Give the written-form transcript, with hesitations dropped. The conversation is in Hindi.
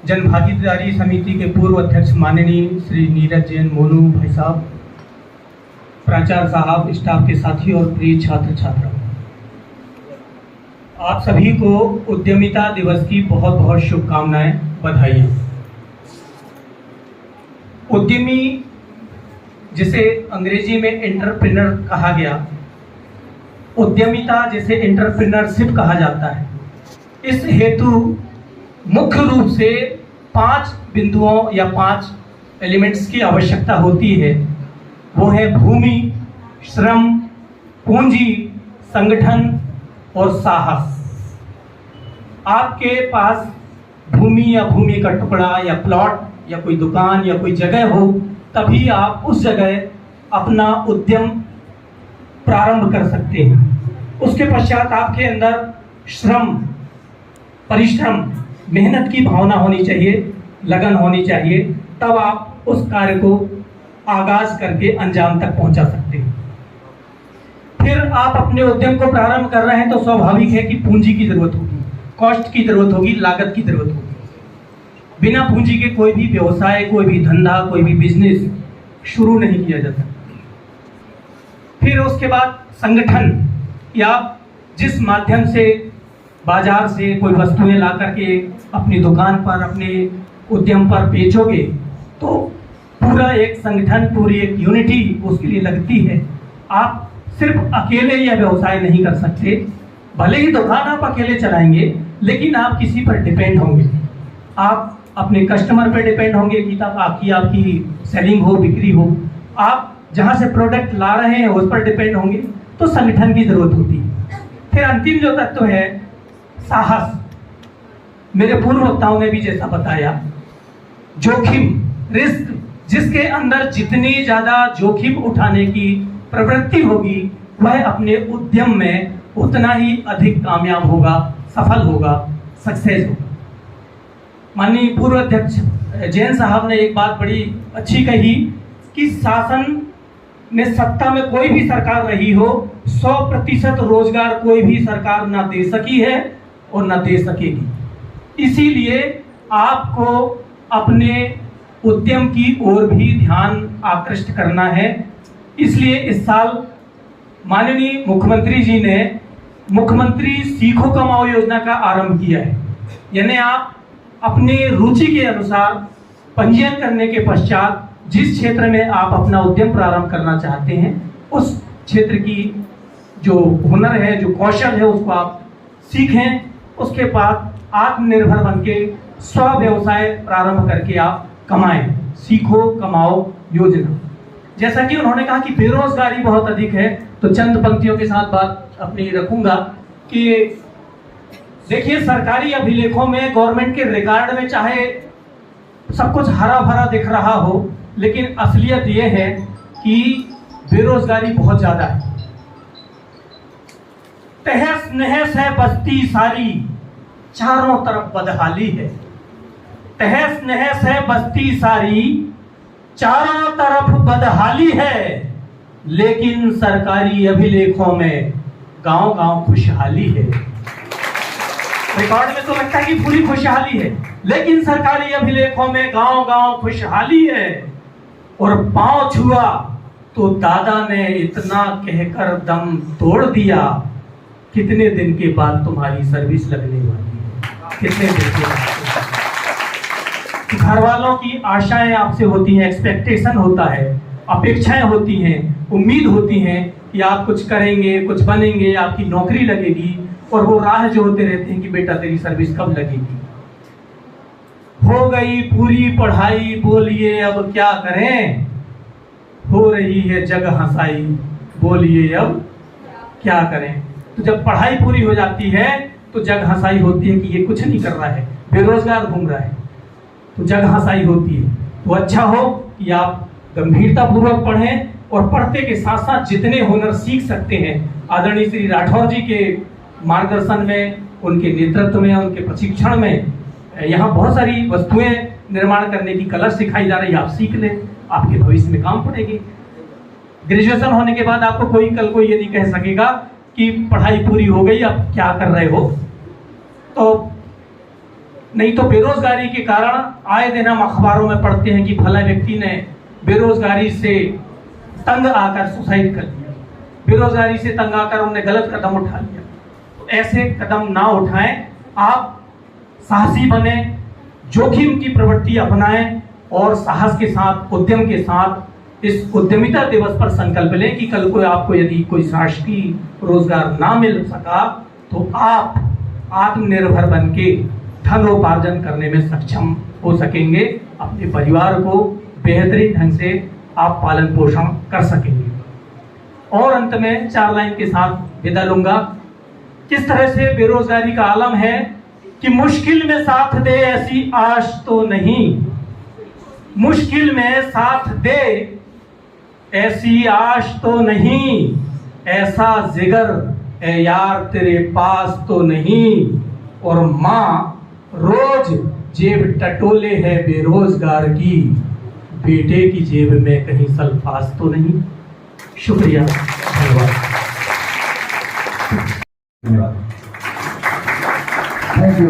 जनभागीदारी समिति के पूर्व अध्यक्ष माननीय श्री नीरज जैन मोनू भाई साहब, प्राचार्य साहब, स्टाफ के साथी और प्रिय छात्र छात्राओं, आप सभी को उद्यमिता दिवस की बहुत बहुत शुभकामनाएं, बधाइयाँ। उद्यमी जिसे अंग्रेजी में एंटरप्रेन्योर कहा गया, उद्यमिता जिसे एंटरप्रेन्योरशिप कहा जाता है, इस हेतु मुख्य रूप से 5 बिंदुओं या 5 एलिमेंट्स की आवश्यकता होती है। वो है भूमि, श्रम, पूंजी, संगठन और साहस। आपके पास भूमि या भूमि का टुकड़ा या प्लॉट या कोई दुकान या कोई जगह हो, तभी आप उस जगह अपना उद्यम प्रारंभ कर सकते हैं। उसके पश्चात आपके अंदर श्रम, परिश्रम, मेहनत की भावना होनी चाहिए, लगन होनी चाहिए, तब आप उस कार्य को आगाज करके अंजाम तक पहुंचा सकते हैं। फिर आप अपने उद्यम को प्रारंभ कर रहे हैं तो स्वाभाविक है कि पूंजी की जरूरत होगी, कॉस्ट की जरूरत होगी, लागत की जरूरत होगी। बिना पूंजी के कोई भी व्यवसाय, कोई भी धंधा, कोई भी बिजनेस शुरू नहीं किया जा सकता। फिर उसके बाद संगठन, कि आप जिस माध्यम से बाजार से कोई वस्तुएं ला करके अपनी दुकान पर, अपने उद्यम पर बेचोगे, तो पूरा एक संगठन, पूरी एक यूनिटी उसके लिए लगती है। आप सिर्फ अकेले यह व्यवसाय नहीं कर सकते। भले ही दुकान आप अकेले चलाएंगे, लेकिन आप किसी पर डिपेंड होंगे। आप अपने कस्टमर पर डिपेंड होंगे कि तब आपकी सेलिंग हो, बिक्री हो। आप जहां से प्रोडक्ट ला रहे हैं उस पर डिपेंड होंगे, तो संगठन की जरूरत होती है। फिर अंतिम जो तत्व है साहस। मेरे पूर्व वक्ताओं ने भी जैसा बताया, जोखिम, रिस्क, जिसके अंदर जितनी ज्यादा जोखिम उठाने की प्रवृत्ति होगी, वह अपने उद्यम में उतना ही अधिक कामयाब होगा, सफल होगा, सक्सेस होगा। माननीय पूर्व अध्यक्ष जैन साहब ने एक बात बड़ी अच्छी कही कि शासन में, सत्ता में कोई भी सरकार रही हो, 100% रोजगार कोई भी सरकार ना दे सकी है और ना दे सकेगी। इसीलिए आपको अपने उद्यम की ओर भी ध्यान आकृष्ट करना है। इसलिए इस साल माननीय मुख्यमंत्री जी ने मुख्यमंत्री सीखो कमाओ योजना का आरंभ किया है। यानी आप अपनी रुचि के अनुसार पंजीयन करने के पश्चात जिस क्षेत्र में आप अपना उद्यम प्रारंभ करना चाहते हैं, उस क्षेत्र की जो हुनर है, जो कौशल है, उसको आप सीखें। उसके बाद आत्मनिर्भर बनके स्व व्यवसाय प्रारंभ करके आप कमाएं। सीखो कमाओ योजना। जैसा कि उन्होंने कहा कि बेरोजगारी बहुत अधिक है, तो चंद पंक्तियों के साथ बात अपनी रखूंगा कि देखिए, सरकारी अभिलेखों में, गवर्नमेंट के रिकॉर्ड में चाहे सब कुछ हरा भरा दिख रहा हो, लेकिन असलियत यह है कि बेरोजगारी बहुत ज्यादा है। तहस नहस है बस्ती सारी, चारों तरफ बदहाली है। तहस नहस है बस्ती सारी, चारों तरफ बदहाली है, लेकिन सरकारी अभिलेखों में गांव गांव खुशहाली है। रिकॉर्ड में तो लगता है कि पूरी खुशहाली है, लेकिन सरकारी अभिलेखों में गांव गांव खुशहाली है। और पांव छुआ तो दादा ने इतना कहकर दम तोड़ दिया, कितने दिन के बाद तुम्हारी सर्विस लगने वाली है। कितने दिन के बाद? घर वालों की आशाएं आपसे होती हैं, एक्सपेक्टेशन होता है, अपेक्षाएं होती हैं, उम्मीद होती हैं कि आप कुछ करेंगे, कुछ बनेंगे, आपकी नौकरी लगेगी, और वो राह जो होते रहते हैं कि बेटा तेरी सर्विस कब लगेगी। हो गई पूरी पढ़ाई, बोलिए अब क्या करें, हो रही है जग हंसाई, बोलिए अब क्या करें। तो जब पढ़ाई पूरी हो जाती है तो जग हंसाई होती है कि ये कुछ नहीं कर रहा है, बेरोजगार घूम रहा है, तो जग हंसाई होती है। तो अच्छा हो कि आप गंभीरता पूर्वक पढ़ें, और पढ़ते के साथ साथ जितने हुनर सीख सकते हैं, आदरणीय श्री राठौर जी के मार्गदर्शन में, उनके नेतृत्व में, उनके प्रशिक्षण में यहाँ बहुत सारी वस्तुएं निर्माण करने की कला सिखाई जा रही है। आप सीख लें, आपके भविष्य में काम पड़ेगी। ग्रेजुएशन होने के बाद आपको कोई कल को ये नहीं कह सकेगा कि पढ़ाई पूरी हो गई, अब क्या कर रहे हो। तो नहीं तो बेरोजगारी के कारण आए दिन हम अखबारों में पढ़ते हैं कि फला व्यक्ति ने बेरोजगारी से तंग आकर सुसाइड कर लिया, बेरोजगारी से तंग आकर उन्होंने गलत कदम उठा लिया। तो ऐसे कदम ना उठाएं, आप साहसी बने, जोखिम की प्रवृत्ति अपनाएं और साहस के साथ, उद्यम के साथ इस उद्यमिता दिवस पर संकल्प लें कि कल को आपको यदि कोई शासकीय रोजगार ना मिल सका तो आप आत्मनिर्भर बन के धनोपार्जन करने में सक्षम हो सकेंगे, अपने परिवार को बेहतरीन ढंग से आप पालन पोषण कर सकेंगे। और अंत में 4 लाइन के साथ विदा लूंगा। किस तरह से बेरोजगारी का आलम है कि मुश्किल में साथ दे ऐसी आश तो नहीं, मुश्किल में साथ दे ऐसी आश तो नहीं, ऐसा जिगर ए यार तेरे पास तो नहीं, और माँ रोज जेब टटोले है बेरोजगार की, बेटे की जेब में कहीं सल्फास तो नहीं। शुक्रिया, धन्यवाद। Thank you.